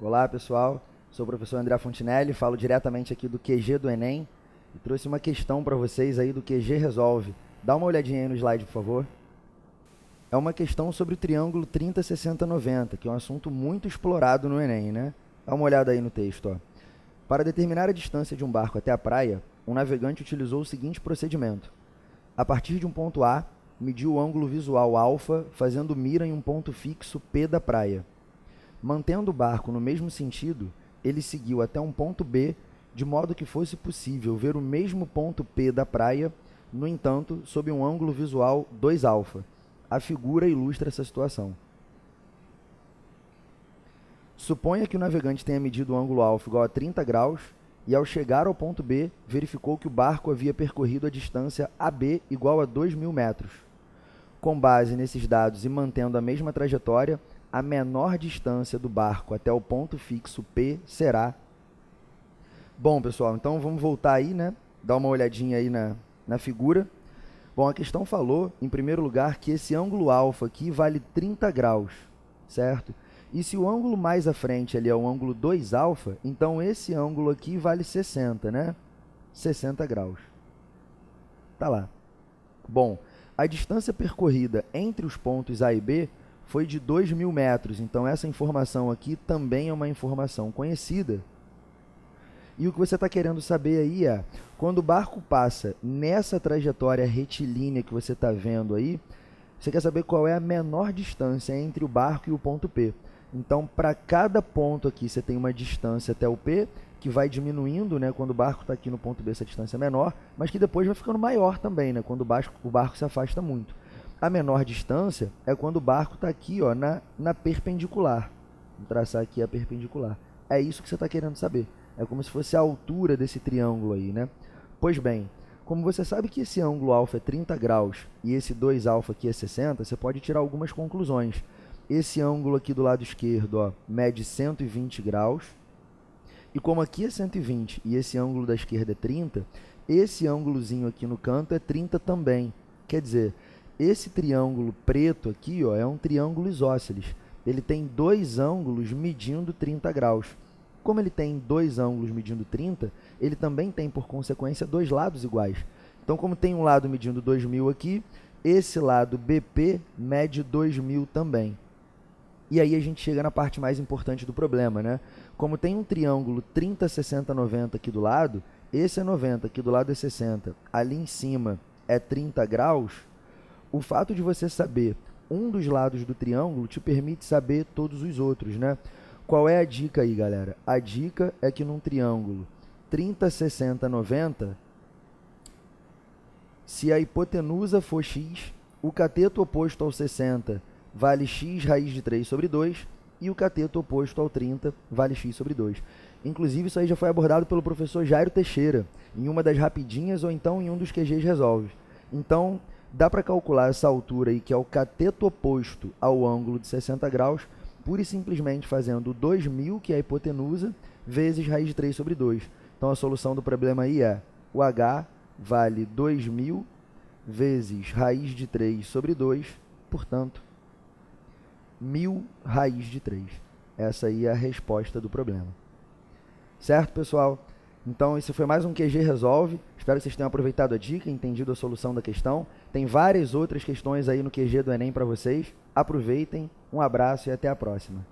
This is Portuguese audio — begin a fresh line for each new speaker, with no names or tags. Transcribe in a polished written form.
Olá pessoal, sou o professor André Fontinelli, falo diretamente aqui do QG do Enem e trouxe uma questão para vocês aí do QG Resolve. Dá uma olhadinha aí no slide, por favor. É uma questão sobre o triângulo 30, 60, 90, que é um assunto muito explorado no Enem, né? Dá uma olhada aí no texto, ó. Para determinar a distância de um barco até a praia, um navegante utilizou o seguinte procedimento. A partir de um ponto A, mediu o ângulo visual alfa, fazendo mira em um ponto fixo P da praia. Mantendo o barco no mesmo sentido, ele seguiu até um ponto B, de modo que fosse possível ver o mesmo ponto P da praia, no entanto, sob um ângulo visual 2α. A figura ilustra essa situação. Suponha que o navegante tenha medido o ângulo alfa igual a 30 graus e, ao chegar ao ponto B, verificou que o barco havia percorrido a distância AB igual a 2.000 metros. Com base nesses dados e mantendo a mesma trajetória, a menor distância do barco até o ponto fixo P será... Bom, pessoal, então vamos voltar aí, né? Dar uma olhadinha aí na figura. Bom, a questão falou, em primeiro lugar, que esse ângulo alfa aqui vale 30 graus, certo? E se o ângulo mais à frente ali é o ângulo 2α, então esse ângulo aqui vale 60, né? 60 graus. Tá lá. Bom, a distância percorrida entre os pontos A e B foi de 2.000 metros, então essa informação aqui também é uma informação conhecida. E o que você está querendo saber aí é, quando o barco passa nessa trajetória retilínea que você está vendo aí, você quer saber qual é a menor distância entre o barco e o ponto P. Então, para cada ponto aqui, você tem uma distância até o P, que vai diminuindo, né? Quando o barco está aqui no ponto B, essa distância é menor, mas que depois vai ficando maior também, né? Quando o barco se afasta muito. A menor distância é quando o barco está aqui, ó, na perpendicular. Vou traçar aqui a perpendicular. É isso que você está querendo saber. É como se fosse a altura desse triângulo aí, né? Pois bem, como você sabe que esse ângulo alfa é 30 graus e esse 2α aqui é 60, você pode tirar algumas conclusões. Esse ângulo aqui do lado esquerdo, ó, mede 120 graus. E como aqui é 120 e esse ângulo da esquerda é 30, esse ângulozinho aqui no canto é 30 também. Quer dizer, esse triângulo preto aqui, ó, é um triângulo isósceles. Ele tem dois ângulos medindo 30 graus. Como ele tem dois ângulos medindo 30, ele também tem, por consequência, dois lados iguais. Então, como tem um lado medindo 2.000 aqui, esse lado BP mede 2.000 também. E aí a gente chega na parte mais importante do problema, né? Como tem um triângulo 30, 60, 90 aqui do lado, esse é 90, aqui do lado é 60, ali em cima é 30 graus, o fato de você saber um dos lados do triângulo te permite saber todos os outros, né? Qual é a dica aí, galera? A dica é que num triângulo 30, 60, 90, se a hipotenusa for x, o cateto oposto ao 60 vale x raiz de 3 sobre 2 e o cateto oposto ao 30 vale x sobre 2. Inclusive, isso aí já foi abordado pelo professor Jairo Teixeira, em uma das rapidinhas ou então em um dos QGs Resolve. Então, dá para calcular essa altura aí, que é o cateto oposto ao ângulo de 60 graus, pura e simplesmente fazendo 2.000, que é a hipotenusa, vezes raiz de 3 sobre 2. Então, a solução do problema aí é o h vale 2.000 vezes raiz de 3 sobre 2, portanto, 1.000 raiz de 3. Essa aí é a resposta do problema. Certo, pessoal? Então, esse foi mais um QG Resolve. Espero que vocês tenham aproveitado a dica e entendido a solução da questão. Tem várias outras questões aí no QG do Enem para vocês. Aproveitem, um abraço e até a próxima.